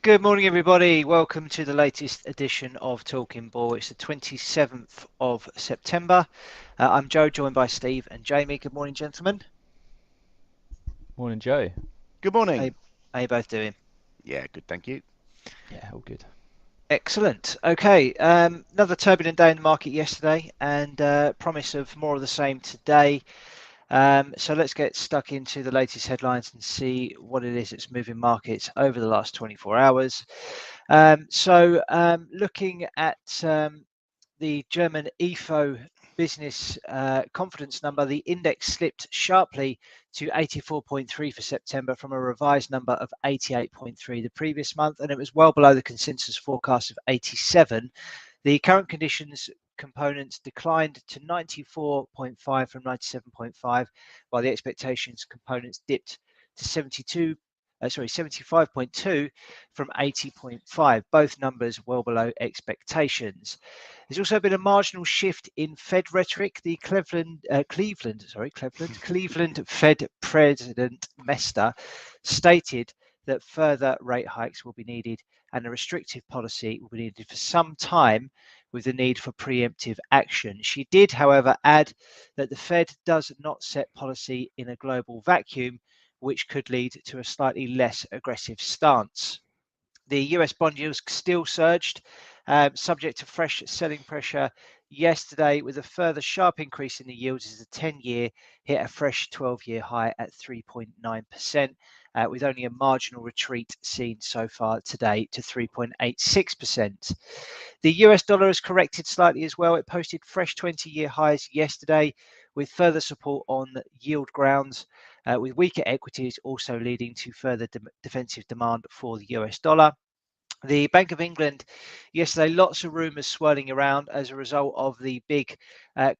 Good morning, everybody. Welcome to the latest edition of Talking Ball. It's the 27th of September. I'm Joe, joined by Steve and Jamie. Good morning, gentlemen. Morning, Joe. Good morning. How you both doing? Yeah, good, thank you. Yeah, all good. Excellent. Okay, another turbulent day in the market yesterday, and promise of more of the same today. So let's get stuck into the latest headlines and see what it is that's moving markets over the last 24 hours. Looking at the German IFO business confidence number, the index slipped sharply to 84.3 for September from a revised number of 88.3 the previous month, and it was well below the consensus forecast of 87. The current conditions components declined to 94.5 from 97.5, while the expectations components dipped to 75.2 from 80.5. Both numbers well below expectations. There's also been a marginal shift in Fed rhetoric. The Cleveland Fed President Mester stated that further rate hikes will be needed and a restrictive policy will be needed for some time, with the need for preemptive action. She did, however, add that the Fed does not set policy in a global vacuum, which could lead to a slightly less aggressive stance. The US bond yields still surged, subject to fresh selling pressure yesterday, with a further sharp increase in the yields as the 10-year hit a fresh 12-year high at 3.9%, with only a marginal retreat seen so far today to 3.86%. The US dollar has corrected slightly as well. It posted fresh 20-year highs yesterday, with further support on yield grounds, with weaker equities also leading to further defensive demand for the US dollar. The Bank of England yesterday, lots of rumours swirling around as a result of the big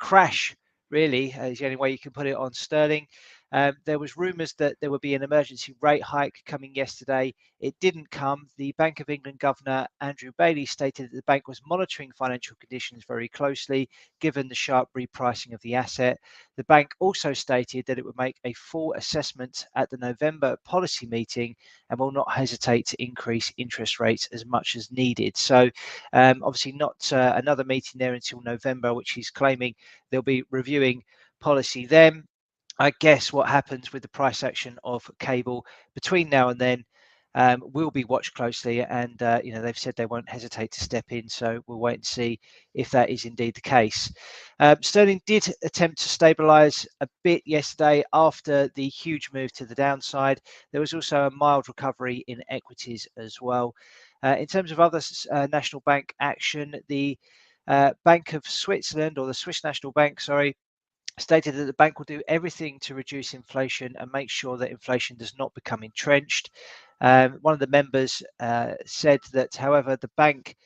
crash, really, is the only way you can put it, on sterling. There was rumours that there would be an emergency rate hike coming yesterday. It didn't come. The Bank of England Governor, Andrew Bailey, stated that the bank was monitoring financial conditions very closely, given the sharp repricing of the asset. The bank also stated that it would make a full assessment at the November policy meeting and will not hesitate to increase interest rates as much as needed. So obviously not another meeting there until November, which he's claiming they'll be reviewing policy then. I guess what happens with the price action of cable between now and then will be watched closely, and they've said they won't hesitate to step in, so we'll wait and see if that is indeed the case. Sterling did attempt to stabilise a bit yesterday after the huge move to the downside. There was also a mild recovery in equities as well. In terms of other national bank action, the Bank of Switzerland, or the Swiss National Bank, stated that the bank will do everything to reduce inflation and make sure that inflation does not become entrenched. One of the members said that, however, the bank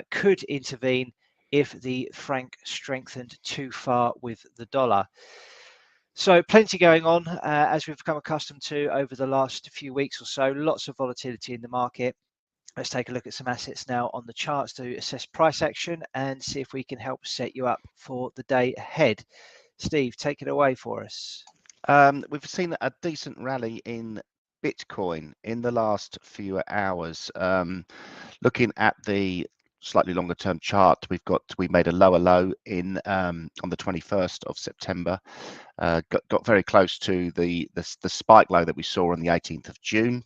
could intervene if the franc strengthened too far with the dollar. So plenty going on, as we've become accustomed to over the last few weeks or so. Lots of volatility in the market. Let's take a look at some assets now on the charts to assess price action and see if we can help set you up for the day ahead. Steve, take it away for us. We've seen a decent rally in Bitcoin in the last few hours. Looking at the slightly longer term chart, we made a lower low in on the 21st of September. Got very close to the spike low that we saw on the 18th of June.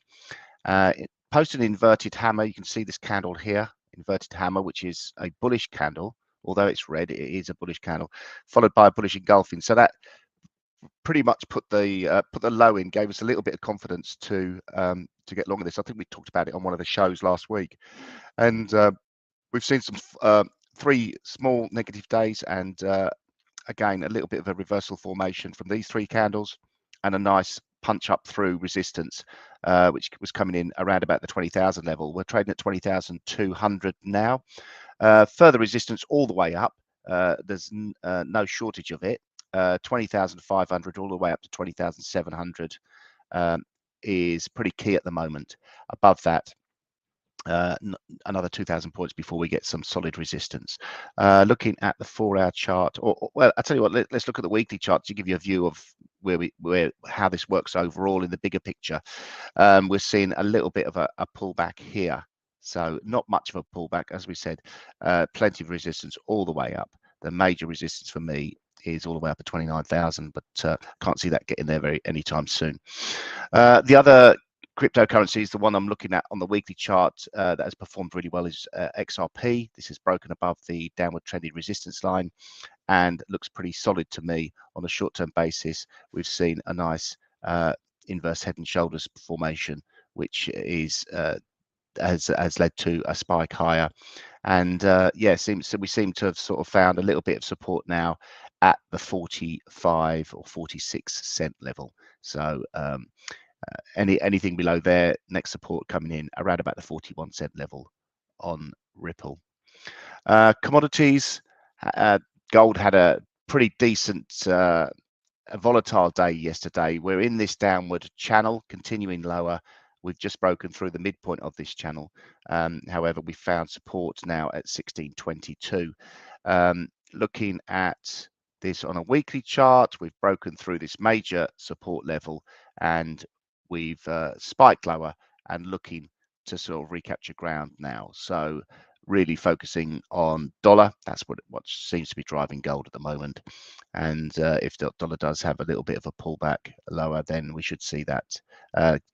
It posted an inverted hammer. You can see this candle here, inverted hammer, which is a bullish candle. Although it's red, it is a bullish candle, followed by a bullish engulfing. So that pretty much put the low in, gave us a little bit of confidence to get long of this. I think we talked about it on one of the shows last week, and we've seen some 3 small negative days, and again a little bit of a reversal formation from these 3 candles, and a nice punch up through resistance, which was coming in around about the 20,000 level. We're trading at 20,200 now. Further resistance all the way up. There's no shortage of it. 20,500 all the way up to 20,700 is pretty key at the moment. Above that, another 2,000 points before we get some solid resistance. Looking at the 4-hour chart, well, I'll tell you what, let's look at the weekly chart to give you a view of how this works overall in the bigger picture. We're seeing a little bit of a pullback here. So not much of a pullback, as we said, plenty of resistance all the way up. The major resistance for me is all the way up at 29,000, but can't see that getting there anytime soon. The other cryptocurrencies, the one I'm looking at on the weekly chart that has performed really well is XRP. This is broken above the downward trending resistance line and looks pretty solid to me on a short-term basis. We've seen a nice inverse head and shoulders formation, which is has led to a spike higher. And yeah, we seem to have sort of found a little bit of support now at the 45 or 46 cent level. So anything below there, next support coming in around about the 41 cent level on Ripple. Commodities, gold had a pretty decent a volatile day yesterday. We're in this downward channel, continuing lower. We've just broken through the midpoint of this channel. However, we found support now at 1622. Looking at this on a weekly chart, we've broken through this major support level and we've spiked lower and looking to sort of recapture ground now. So really focusing on dollar. That's what seems to be driving gold at the moment. And if the dollar does have a little bit of a pullback lower, then we should see that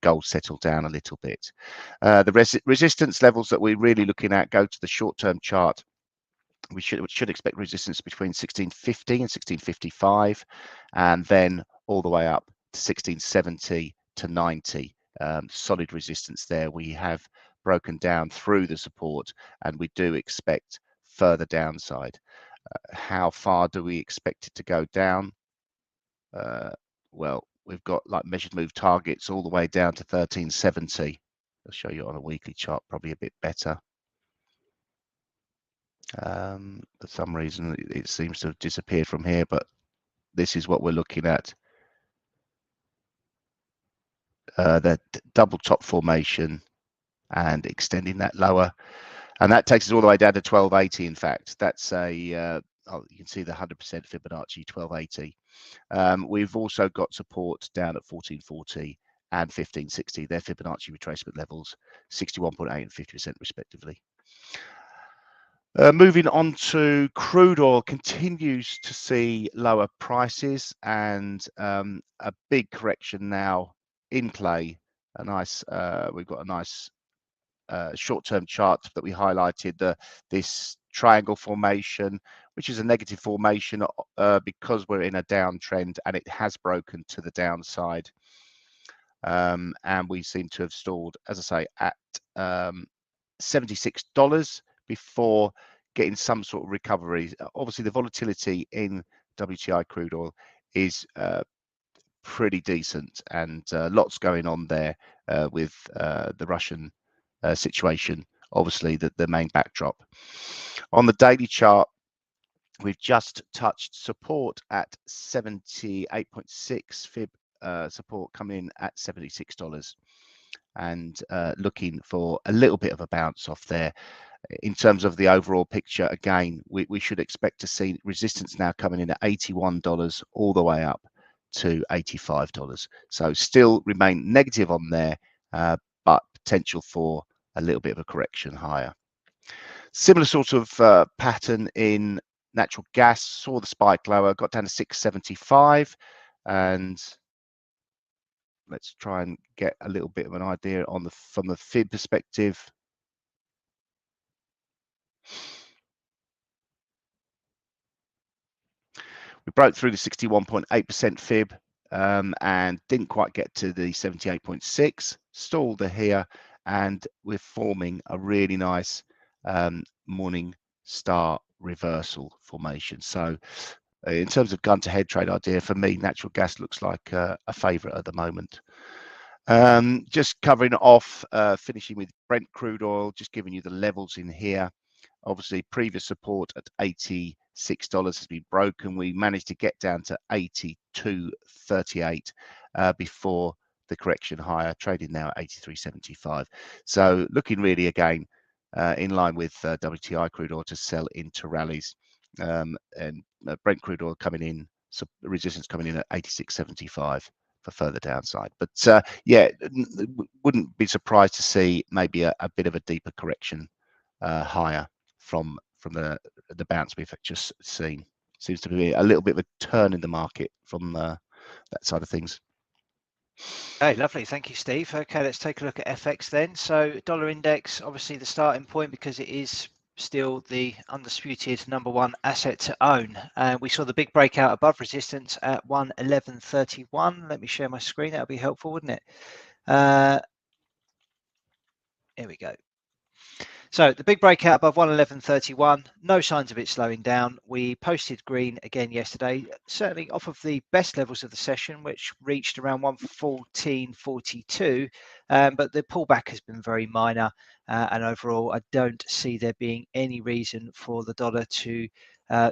gold settle down a little bit. The resistance levels that we're really looking at, go to the short-term chart. We should expect resistance between 1650 and 1655, and then all the way up to 1670 to 90. Solid resistance there. We have broken down through the support, and we do expect further downside. How far do we expect it to go down? Well, we've got like measured move targets all the way down to 1370. I'll show you on a weekly chart, probably a bit better. For some reason, it seems to have disappeared from here, but this is what we're looking at. The double top formation and extending that lower, and that takes us all the way down to 1280. In fact, that's a you can see the 100% Fibonacci 1280. We've also got support down at 1440 and 1560. Their Fibonacci retracement levels, 61.8 and 50% respectively. Moving on to crude oil, continues to see lower prices and a big correction now in play. We've got a nice short-term chart that we highlighted, this triangle formation, which is a negative formation because we're in a downtrend and it has broken to the downside. And we seem to have stalled, as I say, at $76 before getting some sort of recovery. Obviously, the volatility in WTI crude oil is pretty decent, and lots going on there with the Russian situation, obviously the main backdrop. On the daily chart, we've just touched support at 78.6 fib, support coming in at $76, and looking for a little bit of a bounce off there. In terms of the overall picture, again, we should expect to see resistance now coming in at $81 all the way up to $85. So still remain negative on there, but potential for a little bit of a correction higher. Similar sort of pattern in natural gas. Saw the spike lower, got down to 675, and let's try and get a little bit of an idea on from the fib perspective. We broke through the 61.8% fib and didn't quite get to the 78.6, stalled here, and we're forming a really nice morning star reversal formation. So in terms of gun to head trade idea, for me, natural gas looks like a favorite at the moment. Just covering off, finishing with Brent crude oil, just giving you the levels in here. Obviously, previous support at $86 has been broken. We managed to get down to 82.38 before the correction higher, trading now at 83.75. So looking really again in line with WTI crude oil to sell into rallies, and Brent crude oil coming in resistance coming in at 86.75 for further downside. But yeah, wouldn't be surprised to see maybe a bit of a deeper correction higher from the bounce we've just seen. Seems to be a little bit of a turn in the market from that side of things. Okay, lovely. Thank you, Steve. Okay, let's take a look at FX then. So dollar index, obviously the starting point because it is still the undisputed #1 asset to own. We saw the big breakout above resistance at 111.31. Let me share my screen. That would be helpful, wouldn't it? Here we go. So the big breakout above 111.31, no signs of it slowing down. We posted green again yesterday, certainly off of the best levels of the session, which reached around 114.42. But the pullback has been very minor. And overall, I don't see there being any reason for the dollar to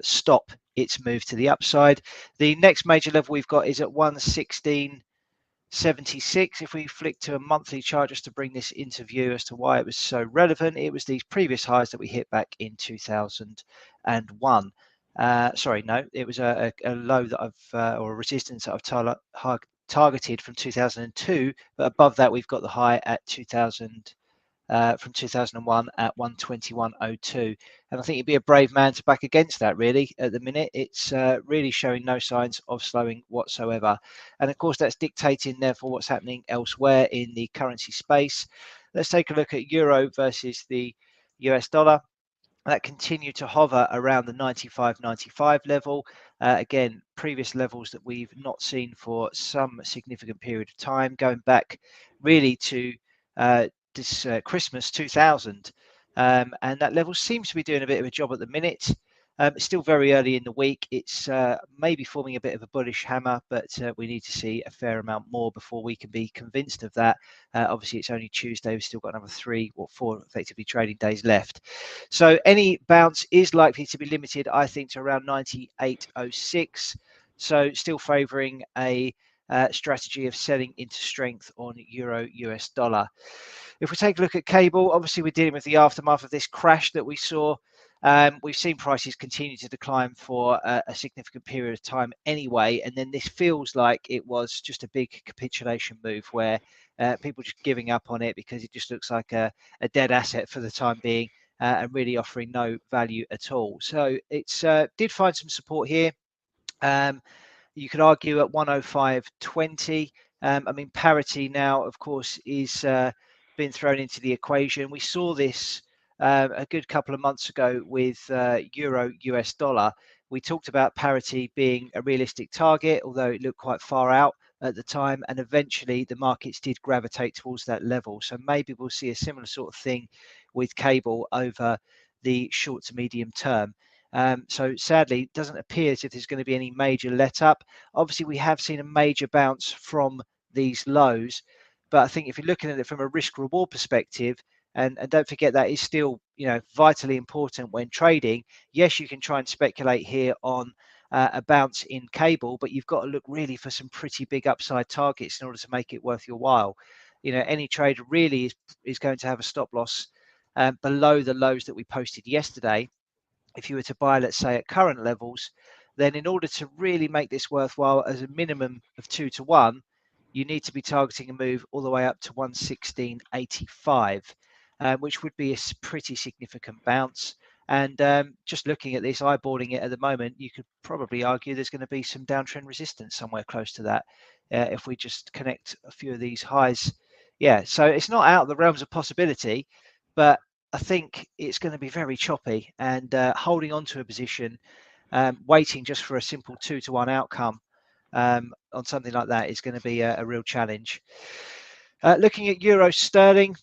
stop its move to the upside. The next major level we've got is at 116.76. If we flick to a monthly chart just to bring this into view as to why it was so relevant, it was these previous highs that we hit back in 2001. Sorry, no, it was a low that or a resistance that I've targeted from 2002, but above that we've got the high at 2000. From 2001 at 121.02, and I think you'd be a brave man to back against that. Really, at the minute, it's really showing no signs of slowing whatsoever, and of course that's dictating therefore what's happening elsewhere in the currency space. Let's take a look at euro versus the US dollar. That continued to hover around the 95.95 level. Again, previous levels that we've not seen for some significant period of time, going back really to this Christmas 2000. And that level seems to be doing a bit of a job at the minute. It's still very early in the week. It's maybe forming a bit of a bullish hammer, but we need to see a fair amount more before we can be convinced of that. Obviously, it's only Tuesday. We've still got another 3 or 4 effectively trading days left. So any bounce is likely to be limited, I think, to around 98.06. So still favouring a strategy of selling into strength on euro US dollar. If we take a look at cable, obviously we're dealing with the aftermath of this crash that we saw. We've seen prices continue to decline for a significant period of time anyway, and then this feels like it was just a big capitulation move where people just giving up on it because it just looks like a dead asset for the time being and really offering no value at all. So it's did find some support here. You could argue at 105.20. I mean, parity now, of course, is been thrown into the equation. We saw this a good couple of months ago with euro US dollar. We talked about parity being a realistic target, although it looked quite far out at the time, and eventually the markets did gravitate towards that level. So maybe we'll see a similar sort of thing with cable over the short to medium term. So sadly, it doesn't appear as if there's going to be any major let up. Obviously, we have seen a major bounce from these lows, but I think if you're looking at it from a risk reward perspective, and don't forget that is still vitally important when trading. Yes, you can try and speculate here on a bounce in cable, but you've got to look really for some pretty big upside targets in order to make it worth your while. Any trader really is going to have a stop loss below the lows that we posted yesterday. If you were to buy, let's say, at current levels, then in order to really make this worthwhile as a minimum of 2 to 1, you need to be targeting a move all the way up to 116.85, which would be a pretty significant bounce. And just looking at this, eyeballing it at the moment, you could probably argue there's going to be some downtrend resistance somewhere close to that if we just connect a few of these highs. Yeah, so it's not out of the realms of possibility, but I think it's going to be very choppy, and holding on to a position, waiting just for a simple 2 to 1 outcome on something like that is going to be a real challenge. Looking at euro sterling,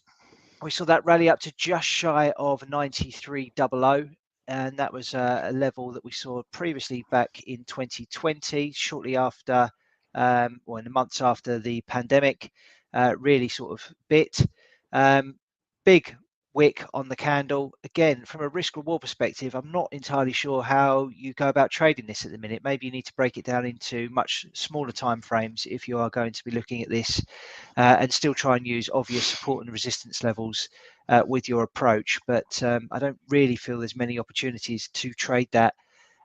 we saw that rally up to just shy of 93.00, and that was a level that we saw previously back in 2020, shortly after, or in the months after the pandemic really sort of bit. Big wick on the candle. Again, from a risk reward perspective, I'm not entirely sure how you go about trading this at the minute. Maybe you need to break it down into much smaller time frames if you are going to be looking at this and still try and use obvious support and resistance levels with your approach. But I don't really feel there's many opportunities to trade that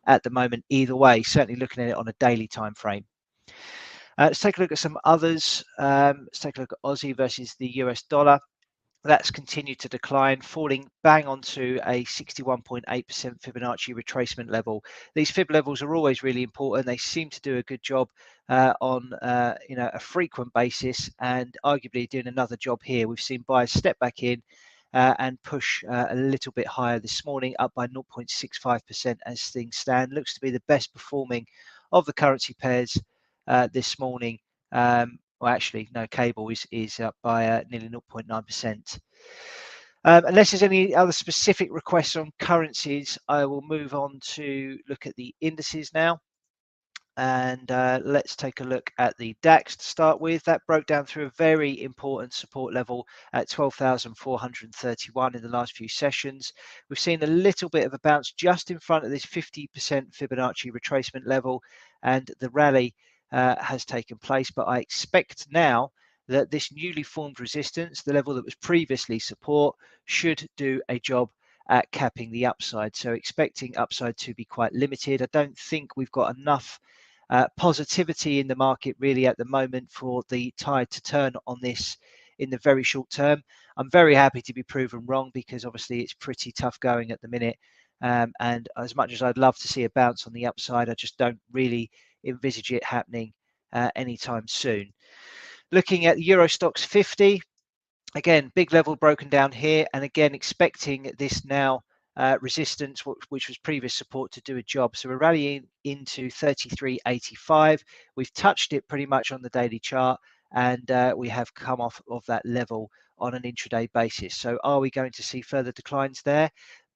at the moment either way, certainly looking at it on a daily time frame. Let's take a look at some others. Let's take a look at Aussie versus the US dollar. That's continued to decline, falling bang onto a 61.8% Fibonacci retracement level. These fib levels are always really important. They seem to do a good job on a frequent basis, and arguably doing another job here. We've seen buyers step back in and push a little bit higher this morning, up by 0.65% as things stand. Looks to be the best performing of the currency pairs this morning. Well, actually, no, cable is up by nearly 0.9%. Unless there's any other specific requests on currencies, I will move on to look at the indices now. And let's take a look at the DAX to start with. That broke down through a very important support level at 12,431 in the last few sessions. We've seen a little bit of a bounce just in front of this 50% Fibonacci retracement level, and the rally has taken place. But I expect now that this newly formed resistance, the level that was previously support, should do a job at capping the upside. So expecting upside to be quite limited. I don't think we've got enough positivity in the market really at the moment for the tide to turn on this in the very short term. I'm very happy to be proven wrong, because obviously it's pretty tough going at the minute. And as much as I'd love to see a bounce on the upside, I just don't really envisage it happening anytime soon. Looking at the Euro Stoxx 50, again, big level broken down here, and again expecting this now resistance, which was previous support, to do a job. So we're rallying into 33.85. We've touched it pretty much on the daily chart, and we have come off of that level on an intraday basis. So are we going to see further declines there?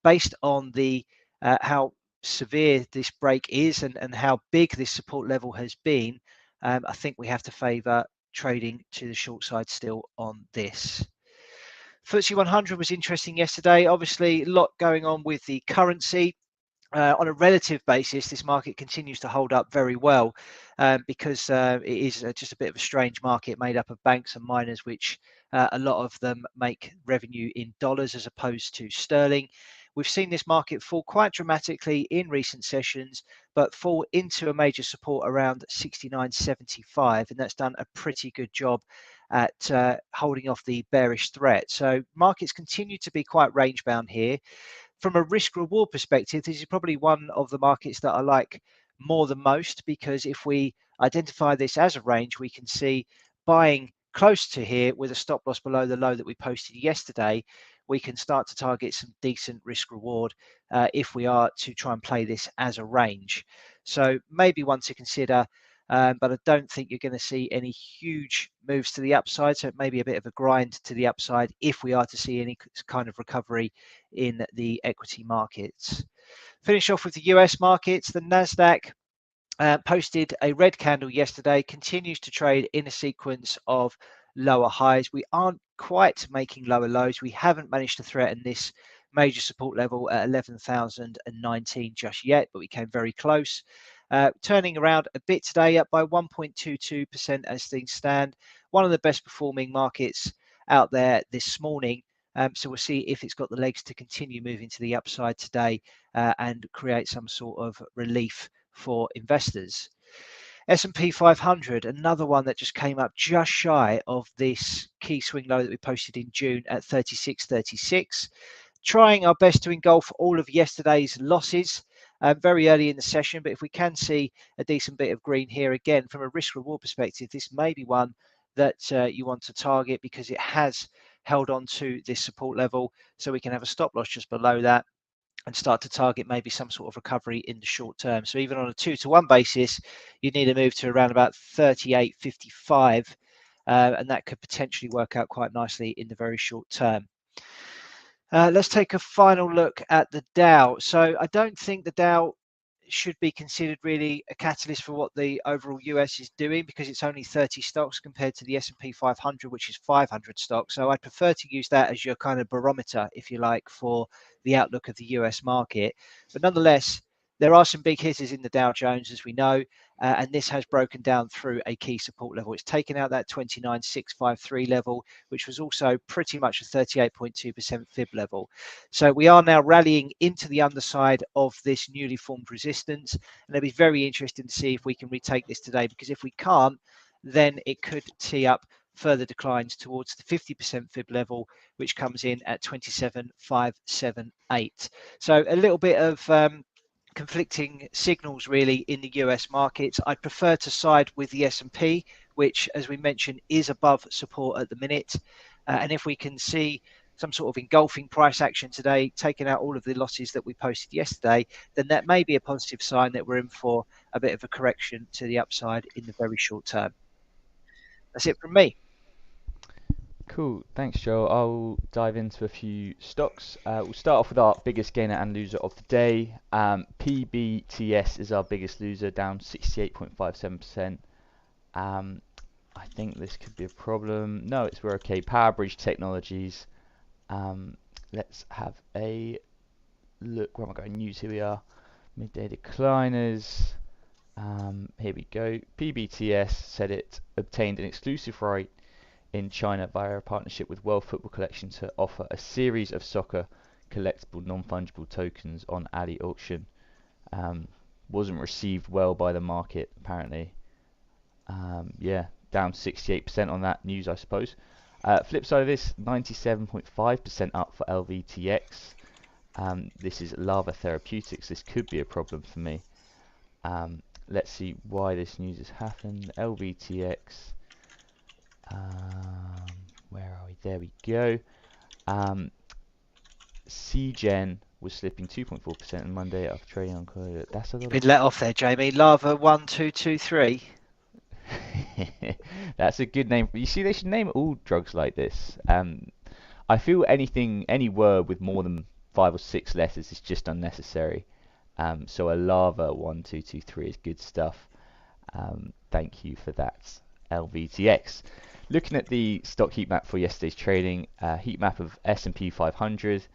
Based on the how severe this break is and how big this support level has been, I think we have to favour trading to the short side still on this. FTSE 100 was interesting yesterday. Obviously, a lot going on with the currency. On a relative basis, this market continues to hold up very well because it is just a bit of a strange market made up of banks and miners, which a lot of them make revenue in dollars as opposed to sterling. We've seen this market fall quite dramatically in recent sessions, but fall into a major support around 69.75, and that's done a pretty good job at holding off the bearish threat. So markets continue to be quite range bound here. From a risk reward perspective, this is probably one of the markets that I like more than most, because if we identify this as a range, we can see buying close to here with a stop loss below the low that we posted yesterday, we can start to target some decent risk reward if we are to try and play this as a range. So maybe one to consider, but I don't think you're going to see any huge moves to the upside. So it may be a bit of a grind to the upside if we are to see any kind of recovery in the equity markets. Finish off with the US markets. The Nasdaq posted a red candle yesterday, continues to trade in a sequence of lower highs. We aren't quite making lower lows. We haven't managed to threaten this major support level at 11,019 just yet, but we came very close. Turning around a bit today, up by 1.22% as things stand. One of the best performing markets out there this morning. So we'll see if it's got the legs to continue moving to the upside today and create some sort of relief for investors. S&P 500, another one that just came up just shy of this key swing low that we posted in June at 36.36. Trying our best to engulf all of yesterday's losses very early in the session, but if we can see a decent bit of green here, again, from a risk reward perspective, this may be one that you want to target, because it has held on to this support level, so we can have a stop loss just below that and start to target maybe some sort of recovery in the short term. So even on a 2-to-1 basis, you need to move to around about 38.55, and that could potentially work out quite nicely in the very short term. Let's take a final look at the Dow. So I don't think the Dow should be considered really a catalyst for what the overall US is doing, because it's only 30 stocks compared to the S&P 500, which is 500 stocks. So I'd prefer to use that as your kind of barometer, if you like, for the outlook of the US market. But nonetheless, There are some big hitters in the Dow Jones, as we know, and this has broken down through a key support level. It's taken out that 29,653 level, which was also pretty much a 38.2% fib level. So we are now rallying into the underside of this newly formed resistance, and it'll be very interesting to see if we can retake this today, because if we can't, then it could tee up further declines towards the 50% fib level, which comes in at 27,578. So a little bit of conflicting signals really in the US markets. I'd prefer to side with the S&P, which, as we mentioned, is above support at the minute. And if we can see some sort of engulfing price action today, taking out all of the losses that we posted yesterday, then that may be a positive sign that we're in for a bit of a correction to the upside in the very short term. That's it from me. Cool, thanks Joe. I'll dive into a few stocks. We'll start off with our biggest gainer and loser of the day. PBTS is our biggest loser, down 68.57%. I think this could be a problem. No, we're okay. PowerBridge Technologies. Let's have a look. Where am I going? News. Here we are. Midday decliners. Here we go. PBTS said it obtained an exclusive right in China via a partnership with World Football Collection to offer a series of soccer collectible non-fungible tokens on Ali auction. Wasn't received well by the market apparently. Yeah, down 68% on that news, I suppose. Flip side of this, 97.5% up for LVTX. This is Lava Therapeutics. This could be a problem for me. Let's see why this news has happened. LVTX. Where are we? There we go. CGen was slipping 2.4% on Monday after trading on close. That's a lot. Been let off there, Jamie. Lava 1223. That's a good name. You see, they should name all drugs like this. I feel any word with more than 5 or 6 letters is just unnecessary. So a Lava 1223 is good stuff. Thank you for that, LVTX. Looking at the stock heat map for yesterday's trading, heat map of S&P 500,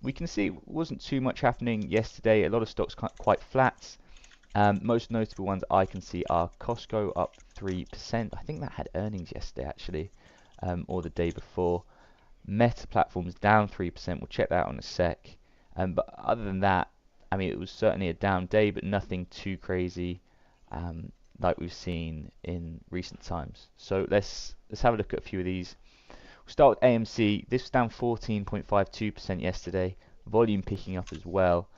we can see it wasn't too much happening yesterday. A lot of stocks quite flat. Most notable ones I can see are Costco up 3%. I think that had earnings yesterday actually, or the day before. Meta Platforms down 3%. We'll check that out in a sec. But other than that, I mean, it was certainly a down day, but nothing too crazy. Like we've seen in recent times. So let's have a look at a few of these. We'll start with AMC. This was down 14.52% yesterday. Volume picking up as well.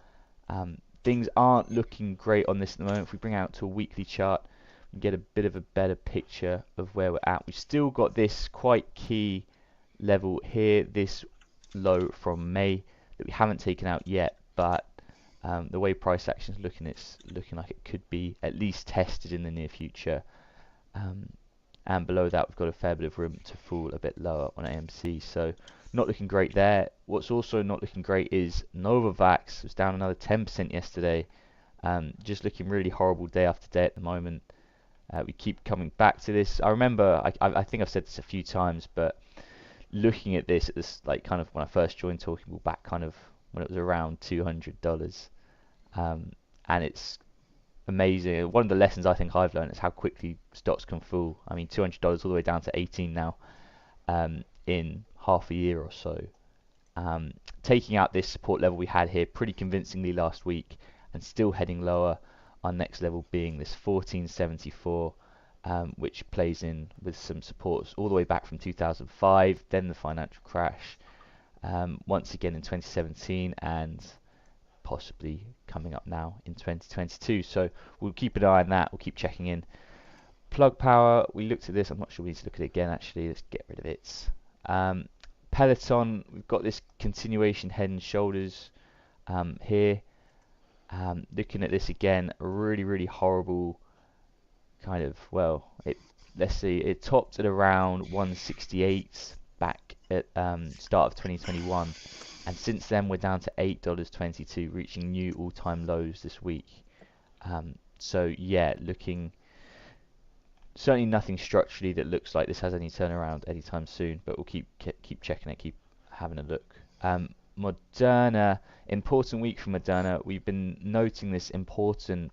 Things aren't looking great on this at the moment. If we bring out to a weekly chart, we get a bit of a better picture of where we're at. We've still got this quite key level here, this low from May that we haven't taken out yet, but the way price action is looking, it's looking like it could be at least tested in the near future. And below that, we've got a fair bit of room to fall a bit lower on AMC. So not looking great there. What's also not looking great is Novavax. It was down another 10% yesterday. Just looking really horrible day after day at the moment. We keep coming back to this. I remember, I think I've said this a few times, but looking at this like kind of when I first joined Talking Bull back kind of when it was around $200. And it's amazing. One of the lessons I think I've learned is how quickly stocks can fall. I mean, $200 all the way down to 18 now in half a year or so. Taking out this support level we had here pretty convincingly last week and still heading lower. Our next level being this 1474, which plays in with some supports all the way back from 2005, then the financial crash, once again in 2017, and possibly coming up now in 2022. So we'll keep an eye on that. We'll keep checking in. Plug Power, we looked at this. I'm not sure we need to look at it again actually. Let's get rid of it. Peloton, we've got this continuation head and shoulders here. Looking at this again, really horrible kind of, well, let's see, it topped at around 168 back at start of 2021, and since then we're down to $8.22, reaching new all-time lows this week. So yeah, looking certainly nothing structurally that looks like this has any turnaround anytime soon, but we'll keep checking it, keep having a look. Moderna, important week for Moderna. We've been noting this important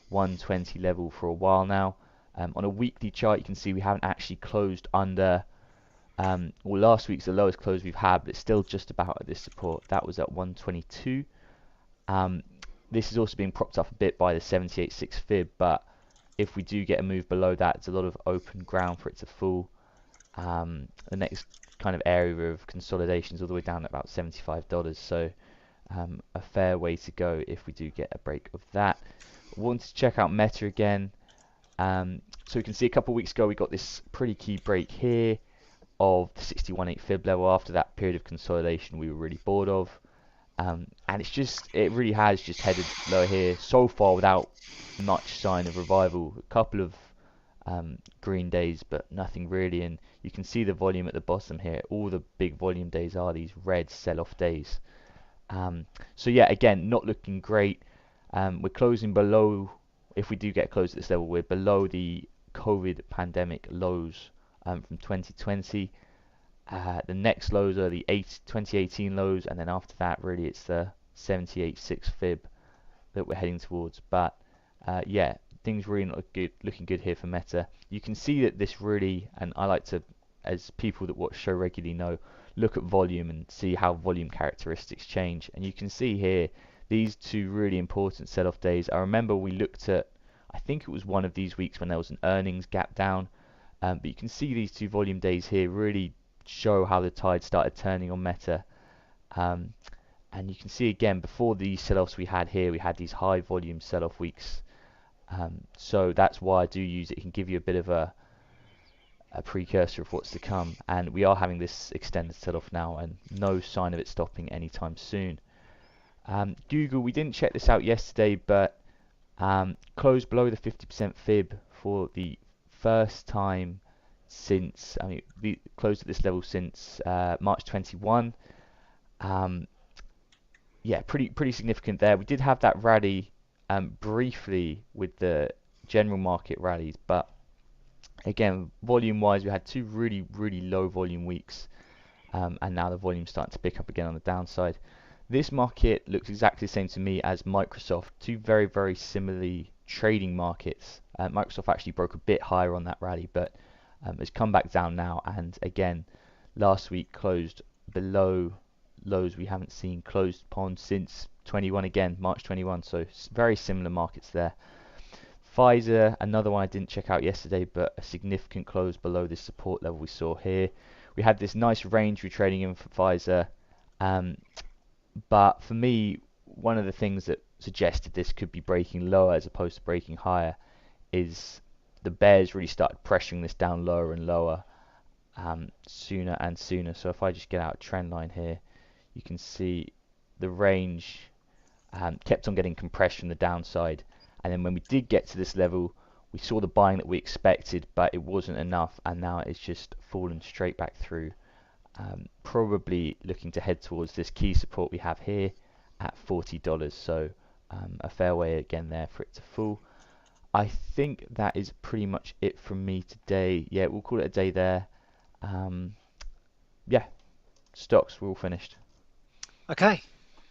120 level for a while now. On a weekly chart, you can see we haven't actually closed under, well, last week's the lowest close we've had, but it's still just about at this support. That was at 122. This is also being propped up a bit by the 78.6 fib, but if we do get a move below that, it's a lot of open ground for it to fall. The next kind of area of consolidation is all the way down at about $75, so a fair way to go if we do get a break of that. Wanted to check out Meta again. So we can see a couple of weeks ago we got this pretty key break here of the 61.8 fib level after that period of consolidation we were really bored of. And it really has just headed lower here so far without much sign of revival. A couple of green days, but nothing really, and you can see the volume at the bottom here. All the big volume days are these red sell-off days. So yeah, again, not looking great. We're closing below, if we do get close at this level, we're below the COVID pandemic lows from 2020. The next lows are the 2018 lows, and then after that, really, it's the 78.6 fib that we're heading towards. But yeah, things really not looking good here for Meta. You can see that this really, and I like to, as people that watch show regularly know, look at volume and see how volume characteristics change. And you can see here these two really important sell-off days. I remember we looked at, I think it was one of these weeks when there was an earnings gap down, but you can see these two volume days here really show how the tide started turning on Meta. And you can see again, before these sell-offs we had here, we had these high volume sell-off weeks. So that's why I do use it. It can give you a bit of a precursor of what's to come, and we are having this extended sell-off now and no sign of it stopping anytime soon. Google, we didn't check this out yesterday, but closed below the 50% fib for the first time since, I mean, we closed at this level since March 21. Yeah, pretty significant there. We did have that rally briefly with the general market rallies, but again, volume wise, we had two really low volume weeks, and now the volume's starting to pick up again on the downside. This market looks exactly the same to me as Microsoft, two very similarly trading markets. Microsoft actually broke a bit higher on that rally, but has come back down now, and again, last week closed below lows we haven't seen closed upon since 21 again, March 21, so very similar markets there. Pfizer, another one I didn't check out yesterday, but a significant close below this support level we saw here. We had this nice range we're trading in for Pfizer, but for me, one of the things that suggested this could be breaking lower as opposed to breaking higher is the bears really started pressuring this down lower and lower sooner and sooner. So if I just get out a trend line here, you can see the range kept on getting compressed from the downside, and then when we did get to this level, we saw the buying that we expected, but it wasn't enough, and now it's just fallen straight back through. Probably looking to head towards this key support we have here at $40, so a fair way again there for it to fall. I think that is pretty much it from me today. Yeah, we'll call it a day there. Yeah, stocks, we're all finished. Okay,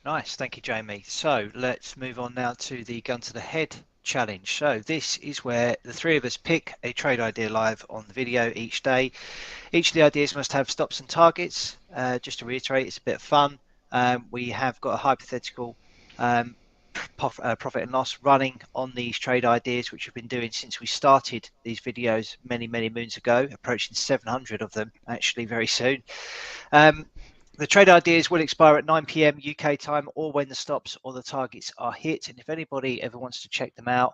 nice. Thank you, Jamie. So let's move on now to the gun to the head challenge. So this is where the three of us pick a trade idea live on the video each day. Each of the ideas must have stops and targets. Just to reiterate, it's a bit of fun. We have got a hypothetical profit and loss running on these trade ideas, which we've been doing since we started these videos many moons ago, approaching 700 of them actually very soon. The trade ideas will expire at 9 p.m. UK time, or when the stops or the targets are hit. And if anybody ever wants to check them out,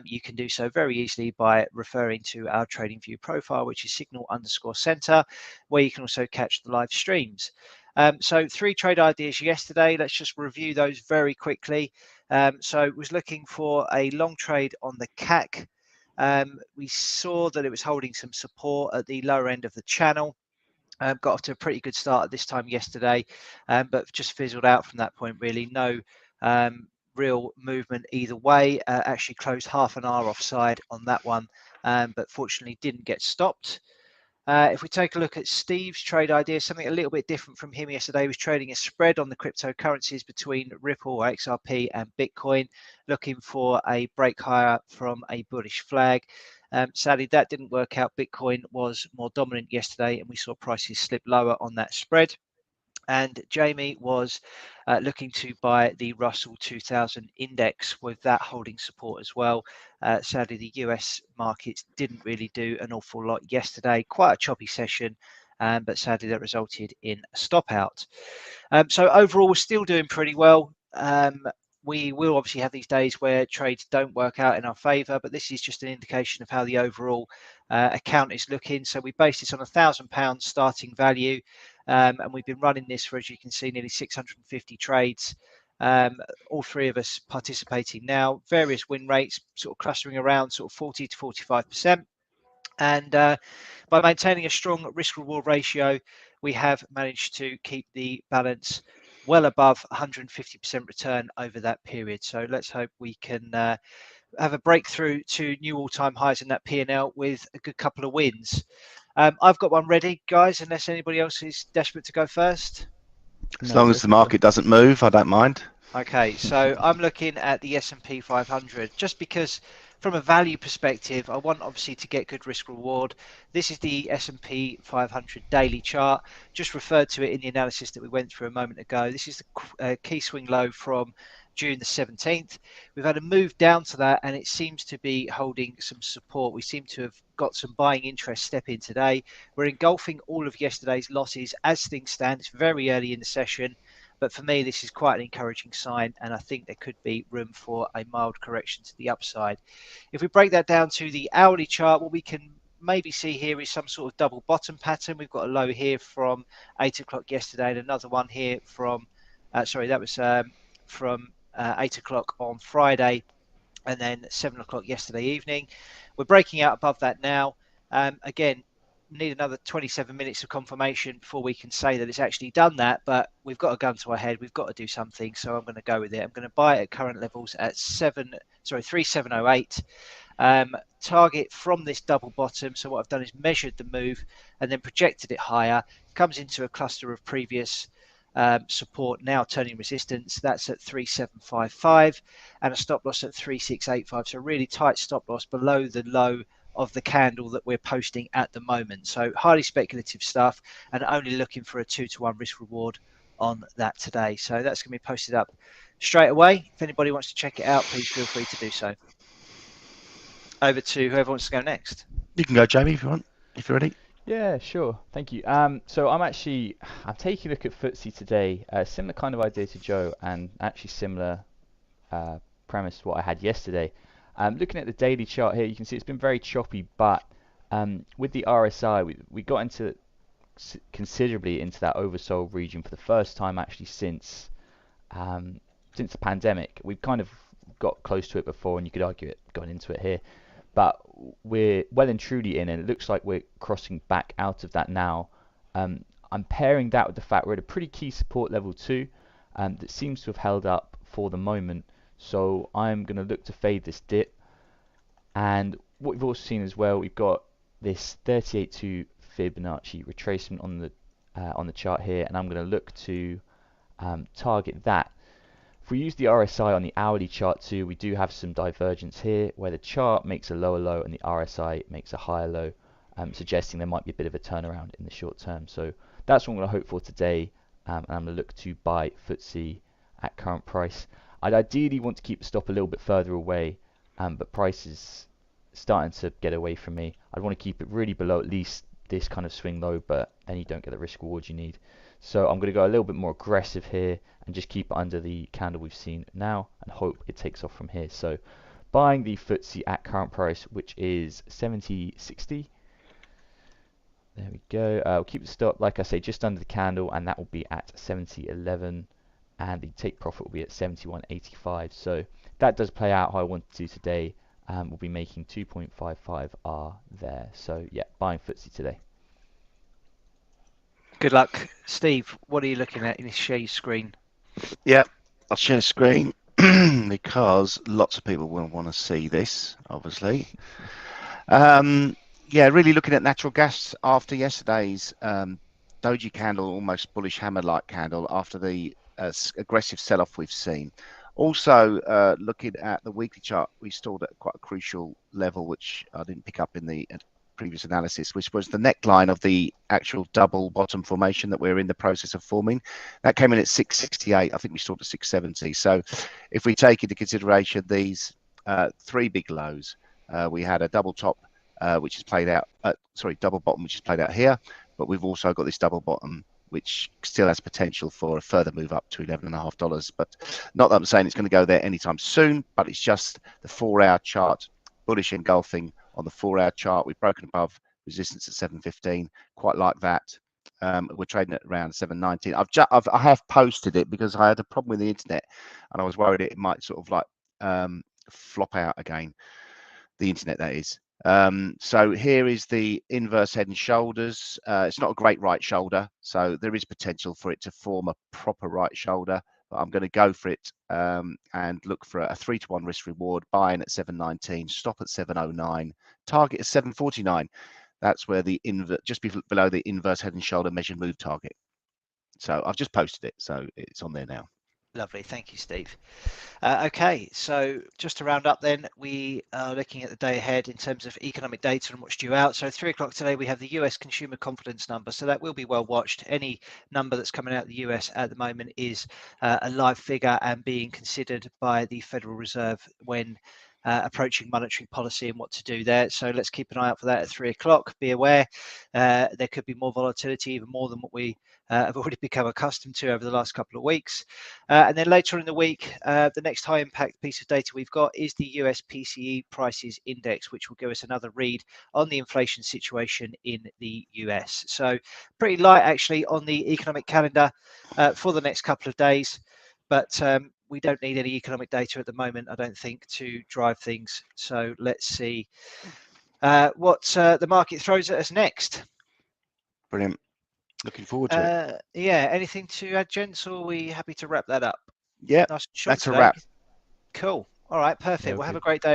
you can do so very easily by referring to our TradingView profile, which is signal_center, where you can also catch the live streams. So 3 trade ideas yesterday. Let's just review those very quickly. So it was looking for a long trade on the CAC. We saw that it was holding some support at the lower end of the channel. Got off to a pretty good start at this time yesterday, but just fizzled out from that point really. No real movement either way. Actually closed half an hour offside on that one, but fortunately didn't get stopped. If we take a look at Steve's trade idea, something a little bit different from him yesterday, he was trading a spread on the cryptocurrencies between Ripple, XRP, and Bitcoin, looking for a break higher from a bullish flag. Sadly, that didn't work out. Bitcoin was more dominant yesterday, and we saw prices slip lower on that spread. And Jamie was looking to buy the Russell 2000 index with that holding support as well. Sadly, the US markets didn't really do an awful lot yesterday. Quite a choppy session, but sadly that resulted in a stop out. So overall, we're still doing pretty well. We will obviously have these days where trades don't work out in our favour, but this is just an indication of how the overall account is looking. So we base this on £1,000 starting value, and we've been running this for, as you can see, nearly 650 trades. All three of us participating now. Various win rates, sort of clustering around sort of 40 to 45%. And by maintaining a strong risk-reward ratio, we have managed to keep the balance well above 150% return over that period. So let's hope we can have a breakthrough to new all-time highs in that P&L with a good couple of wins. I've got one ready, guys, unless anybody else is desperate to go first. As long as the market doesn't move, I don't mind. Okay, so I'm looking at the S&P 500 just because from a value perspective, I want obviously to get good risk reward. This is the S&P 500 daily chart, just referred to it in the analysis that we went through a moment ago. This is the key swing low from June the 17th. We've had a move down to that and it seems to be holding some support. We seem to have got some buying interest step in today. We're engulfing all of yesterday's losses as things stand. It's very early in the session. But for me, this is quite an encouraging sign, and I think there could be room for a mild correction to the upside. If we break that down to the hourly chart, what we can maybe see here is some sort of double bottom pattern. We've got a low here from 8 o'clock yesterday and another one here from, from 8 o'clock on Friday and then 7 o'clock yesterday evening. We're breaking out above that now. Again, need another 27 minutes of confirmation before we can say that it's actually done that, but we've got a gun to our head. We've got to do something, so I'm going to go with it. I'm going to buy it at current levels at 3708. Target from this double bottom. So what I've done is measured the move and then projected it higher. It comes into a cluster of previous support, now turning resistance. That's at 3755 and a stop loss at 3685. So really tight stop loss below the low of the candle that we're posting at the moment. So highly speculative stuff and only looking for a 2-to-1 risk reward on that today. So that's going to be posted up straight away. If anybody wants to check it out, please feel free to do so. Over to whoever wants to go next. You can go, Jamie, if you want, if you're ready. Yeah, sure. Thank you. So I'm taking a look at FTSE today. Similar kind of idea to Joe, and actually similar premise to what I had yesterday. Looking at the daily chart here, you can see it's been very choppy, but with the RSI, we got into considerably into that oversold region for the first time actually since the pandemic. We've kind of got close to it before, and you could argue it going into it here, but we're well and truly in, and it looks like we're crossing back out of that now. I'm pairing that with the fact we're at a pretty key support level 2 that seems to have held up for the moment. So I'm going to look to fade this dip. And what we've also seen as well, we've got this 38.2 Fibonacci retracement on the chart here, and I'm going to look to target that. If we use the RSI on the hourly chart too, we do have some divergence here where the chart makes a lower low and the RSI makes a higher low, suggesting there might be a bit of a turnaround in the short term. So that's what I'm going to hope for today, and I'm going to look to buy FTSE at current price. I'd ideally want to keep the stop a little bit further away, but price is starting to get away from me. I'd want to keep it really below at least this kind of swing low, but then you don't get the risk reward you need. So I'm going to go a little bit more aggressive here and just keep it under the candle we've seen now and hope it takes off from here. So buying the FTSE at current price, which is 70.60. There we go. We'll keep the stop, like I say, just under the candle, and that will be at 70.11. And the take profit will be at 71.85. So that does play out how I want to do today. We'll be making 2.55 R there. So yeah, buying FTSE today. Good luck. Steve, what are you looking at? You share your screen. Yeah, I'll share the screen because lots of people will want to see this, obviously. Yeah, really looking at natural gas after yesterday's doji candle, almost bullish hammer-like candle after the aggressive sell-off we've seen. Also, looking at the weekly chart, we stalled at quite a crucial level, which I didn't pick up in the previous analysis, which was the neckline of the actual double bottom formation that we're in the process of forming. That came in at 668. I think we stalled at 670. So if we take into consideration these three big lows, we had a double top which is played out, double bottom, which is played out here, but we've also got this double bottom, which still has potential for a further move up to $11.5. But not that I'm saying it's going to go there anytime soon, but it's just the 4-hour chart, bullish engulfing on the 4-hour chart. We've broken above resistance at 715, quite like that. We're trading at around 719. I have posted it because I had a problem with the internet, and I was worried it might sort of like flop out again. The internet, that is. So here is the inverse head and shoulders. It's not a great right shoulder, so there is potential for it to form a proper right shoulder, but I'm going to go for it and look for a 3-to-1 risk reward, buying at 719, stop at 709, target at 749. That's where the just below the inverse head and shoulder measured move target. So I've just posted it, so it's on there now. Lovely, thank you, Steve. Okay, so just to round up then, we are looking at the day ahead in terms of economic data and what's due out. So 3 o'clock today, we have the US consumer confidence number. So that will be well watched. Any number that's coming out of the US at the moment is a live figure and being considered by the Federal Reserve when approaching monetary policy and what to do there. So let's keep an eye out for that at 3 o'clock. Be aware there could be more volatility, even more than what we have already become accustomed to over the last couple of weeks. And then later in the week, the next high impact piece of data we've got is the US PCE prices index, which will give us another read on the inflation situation in the US. So pretty light actually on the economic calendar for the next couple of days. But we don't need any economic data at the moment, I don't think, to drive things. So let's see what the market throws at us next. Brilliant. Looking forward to it. Yeah, anything to add, gents, or are we happy to wrap that up? Yeah, Nice and short that's today. a wrap. Cool. All right, perfect. Yeah, Well, have good. a great day, everyone.